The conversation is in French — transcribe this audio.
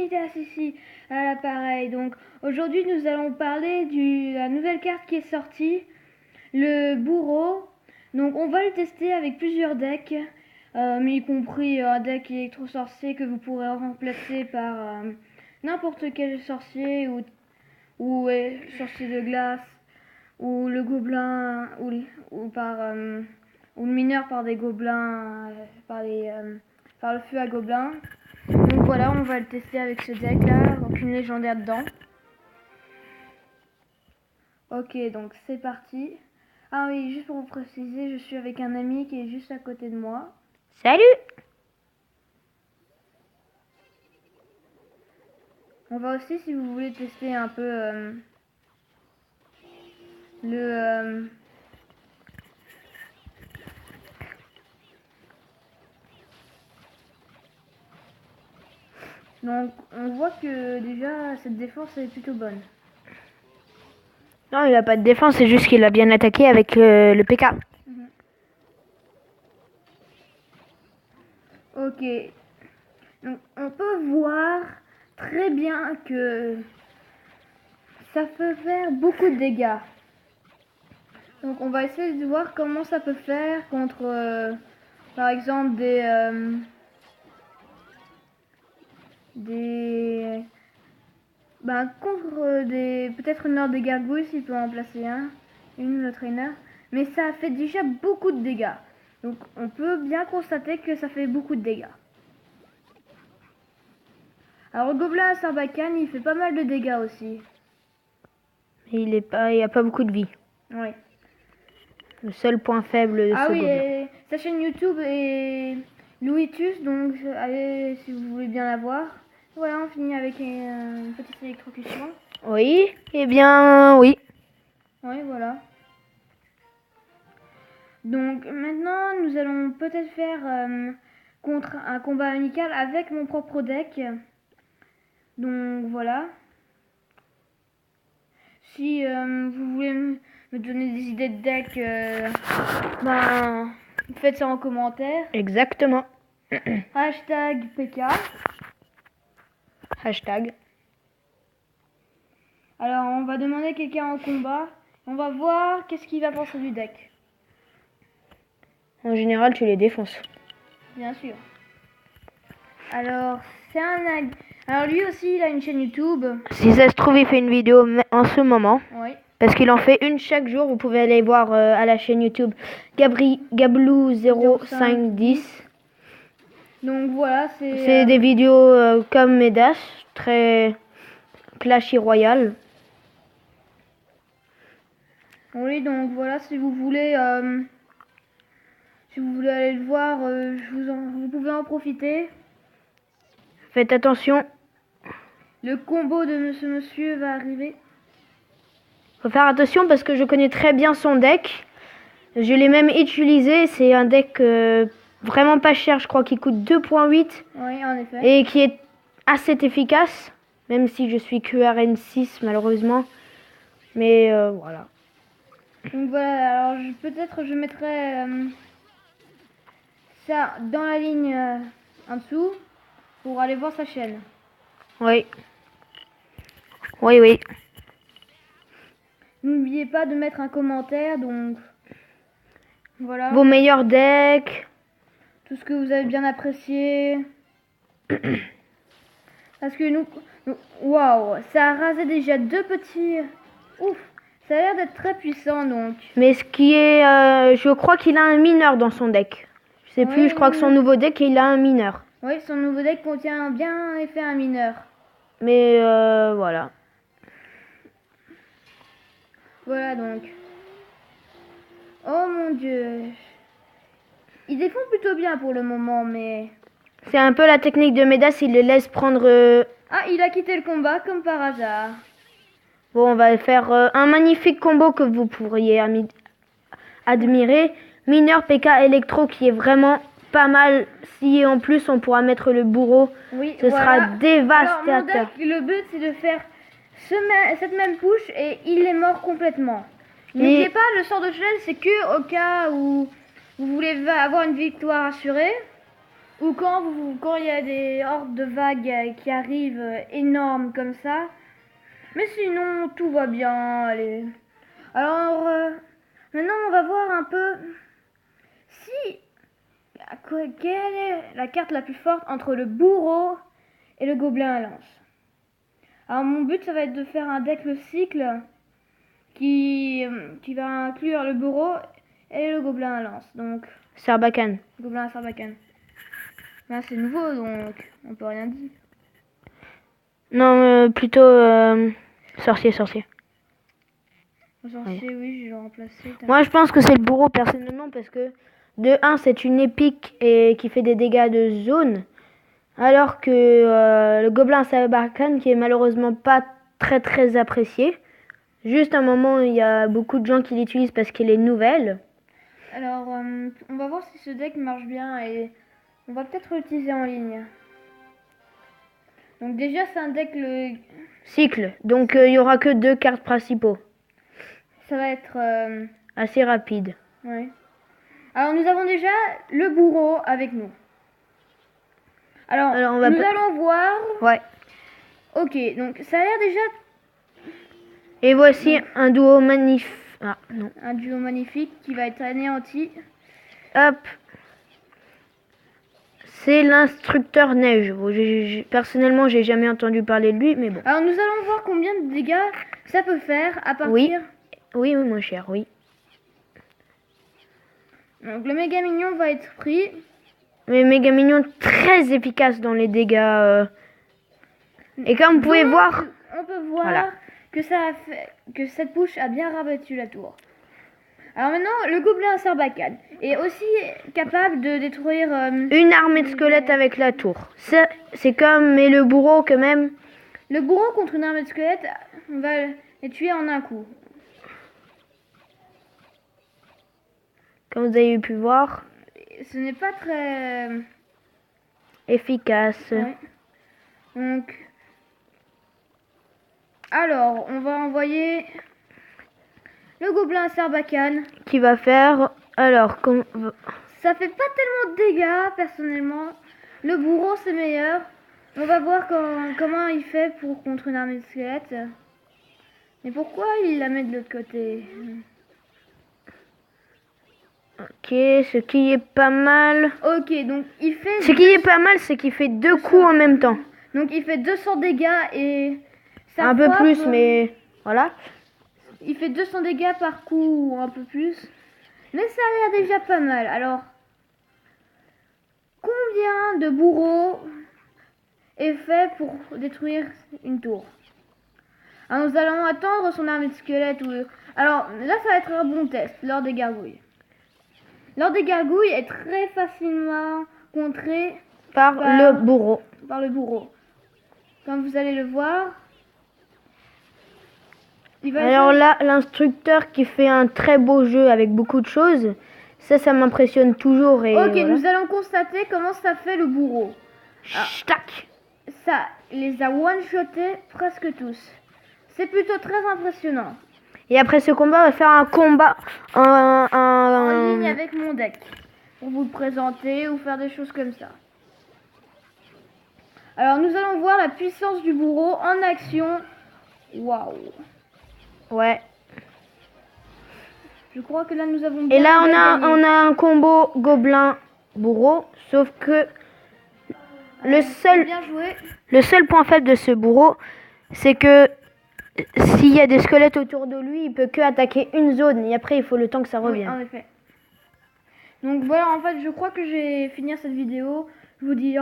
Midas ici à l'appareil. Donc aujourd'hui nous allons parler de la nouvelle carte qui est sortie, le bourreau. Donc on va le tester avec plusieurs decks, mais y compris un deck électro-sorcier que vous pourrez remplacer par n'importe quel sorcier ou sorcier de glace, ou le gobelin, ou ou le mineur par des gobelins, par le feu à gobelins. Donc voilà, on va le tester avec ce deck là, aucune légendaire dedans. Ok, donc c'est parti. Ah oui, juste pour vous préciser, je suis avec un ami qui est juste à côté de moi. Salut! On va aussi, si vous voulez tester un peu le... Donc on voit que déjà cette défense est plutôt bonne. Non, il a pas de défense, c'est juste qu'il a bien attaqué avec le PK. Ok, donc on peut voir très bien que ça peut faire beaucoup de dégâts. Donc on va essayer de voir comment ça peut faire contre par exemple contre peut-être une horde de gargouilles s'il peut en placer le traîneur. Mais ça fait déjà beaucoup de dégâts. Donc on peut bien constater que ça fait beaucoup de dégâts. Alors le gobelin à Sarbacane, il fait pas mal de dégâts aussi. Mais il a pas beaucoup de vie. Oui. Le seul point faible de ce gobelin. Et sa chaîne YouTube est Louitus, donc allez si vous voulez bien la voir. Voilà, on finit avec une petite électrocution. Oui, eh bien, oui. Oui, voilà. Donc maintenant, nous allons peut-être faire contre un combat amical avec mon propre deck. Donc voilà. Si vous voulez me donner des idées de deck, faites ça en commentaire. Exactement. Hashtag PK. Hashtag. Alors on va demander quelqu'un en combat. On va voir qu'est-ce qu'il va penser du deck. En général, tu les défonces. Bien sûr. Alors alors lui aussi il a une chaîne YouTube. Si ça se trouve, il fait une vidéo en ce moment. Oui. Parce qu'il en fait une chaque jour. Vous pouvez aller voir à la chaîne YouTube Gablou0510. Donc voilà, C'est des vidéos comme Midas, très Clashy Royale. Oui, donc voilà, si vous voulez aller le voir, vous pouvez en profiter. Faites attention. Le combo de ce monsieur va arriver. Faut faire attention parce que je connais très bien son deck. Je l'ai même utilisé. C'est un deck vraiment pas cher. Je crois qu'il coûte 2.8. Oui, en effet. Et qui est assez efficace. Même si je suis QRN6 malheureusement. Mais voilà. Donc voilà, alors peut-être je mettrai ça dans la ligne en dessous pour aller voir sa chaîne. Oui. Oui, oui. N'oubliez pas de mettre un commentaire, donc voilà. Vos meilleurs decks. Tout ce que vous avez bien apprécié. Parce que waouh, ça a rasé déjà deux petits. Ouf, ça a l'air d'être très puissant donc. Mais ce qui est, je crois qu'il a un mineur dans son deck. Je sais plus, je crois que son nouveau deck, il a un mineur. Oui, son nouveau deck contient bien effet un mineur. Mais voilà. Voilà donc. Oh mon dieu. Il défend plutôt bien pour le moment, mais... C'est un peu la technique de Midas, il le laisse prendre... Ah, il a quitté le combat comme par hasard. Bon, on va faire un magnifique combo que vous pourriez admirer. Mineur PK Electro qui est vraiment pas mal. Si en plus on pourra mettre le bourreau, oui, ce sera dévastateur. Alors, mon deck, le but c'est de faire cette même push et il est mort complètement. N'oubliez pas, le sort de chaîne c'est que au cas où vous voulez avoir une victoire assurée. Ou quand il y a des hordes de vagues qui arrivent énormes comme ça. Mais sinon, tout va bien. Allez. Alors, maintenant, on va voir un peu si quelle est la carte la plus forte entre le bourreau et le gobelin à lance. Alors, mon but, ça va être de faire un deck le cycle qui va inclure le bourreau et le gobelin à lance. Donc, Sarbacane. gobelin à Sarbacane. Ben, c'est nouveau, donc on peut rien dire. Non, plutôt sorcier. Sorcier, oui, je l'ai remplacé. Moi, je pense que c'est le bourreau personnellement parce que de 1, c'est une épique et qui fait des dégâts de zone, alors que le gobelin à Sarbacane qui est malheureusement pas très apprécié. Juste un moment, il y a beaucoup de gens qui l'utilisent parce qu'elle est nouvelle. Alors, on va voir si ce deck marche bien et on va peut-être l'utiliser en ligne. Donc déjà, c'est un deck le Cycle, donc il y aura que 2 cartes principaux. ça va être Assez rapide. ouais. Alors nous avons déjà le bourreau avec nous. Alors on va nous allons voir. Ouais. Ok, donc ça a l'air déjà Et voici un duo magnifique. Ah, non. un duo magnifique qui va être anéanti. Hop. C'est l'instructeur neige. Bon, personnellement, j'ai jamais entendu parler de lui, mais bon. Alors nous allons voir combien de dégâts ça peut faire à partir. Oui, mon cher, oui. Donc le méga mignon va être pris. Mais méga mignon, très efficace dans les dégâts. Et comme vous pouvez voir, on peut voir voilà. que ça a fait que cette push a bien rabattu la tour. Alors maintenant, le gobelin à Sarbacane est aussi capable de détruire une armée de squelettes avec la tour. C'est comme, mais le bourreau quand même. Le bourreau contre une armée de squelettes, on va les tuer en un coup. Comme vous avez pu voir, Ce n'est pas très efficace. ouais. Donc, alors, on va envoyer le gobelin à Sarbacane. Qui va faire, alors, Ça fait pas tellement de dégâts, personnellement. Le bourreau, c'est meilleur. On va voir comment il fait contre une armée de squelettes. Mais pourquoi il la met de l'autre côté? Ok, ce qui est pas mal. Ok, donc il fait... Ce qui est pas mal, c'est qu'il fait 2 coups en même temps. Donc il fait 200 dégâts et... Un peu plus, mais voilà. Il fait 200 dégâts par coup ou un peu plus. Mais ça a l'air déjà pas mal. Alors, combien de bourreaux est fait pour détruire une tour? Alors, nous allons attendre son armée de squelettes. Alors, là, ça va être un bon test. L'ordre des gargouilles. L'ordre des gargouilles est très facilement contré par le bourreau. Par le bourreau. Comme vous allez le voir. Alors là, l'instructeur qui fait un très beau jeu avec beaucoup de choses, ça m'impressionne toujours. Et ok, voilà. nous allons constater comment ça fait le bourreau. Tac. Ça, il les a one-shotés presque tous. C'est plutôt très impressionnant. Et après ce combat, on va faire un combat en ligne avec mon deck. Pour vous le présenter ou faire des choses comme ça. Alors nous allons voir la puissance du bourreau en action. Waouh. Ouais. Je crois que là nous avons Et là on a un combo gobelin bourreau, sauf que le seul point faible de ce bourreau, c'est que s'il y a des squelettes autour de lui, il peut que attaquer une zone et après il faut le temps que ça revienne. Oui, en effet. Donc voilà, en fait, je crois que je vais finir cette vidéo. Je vous dis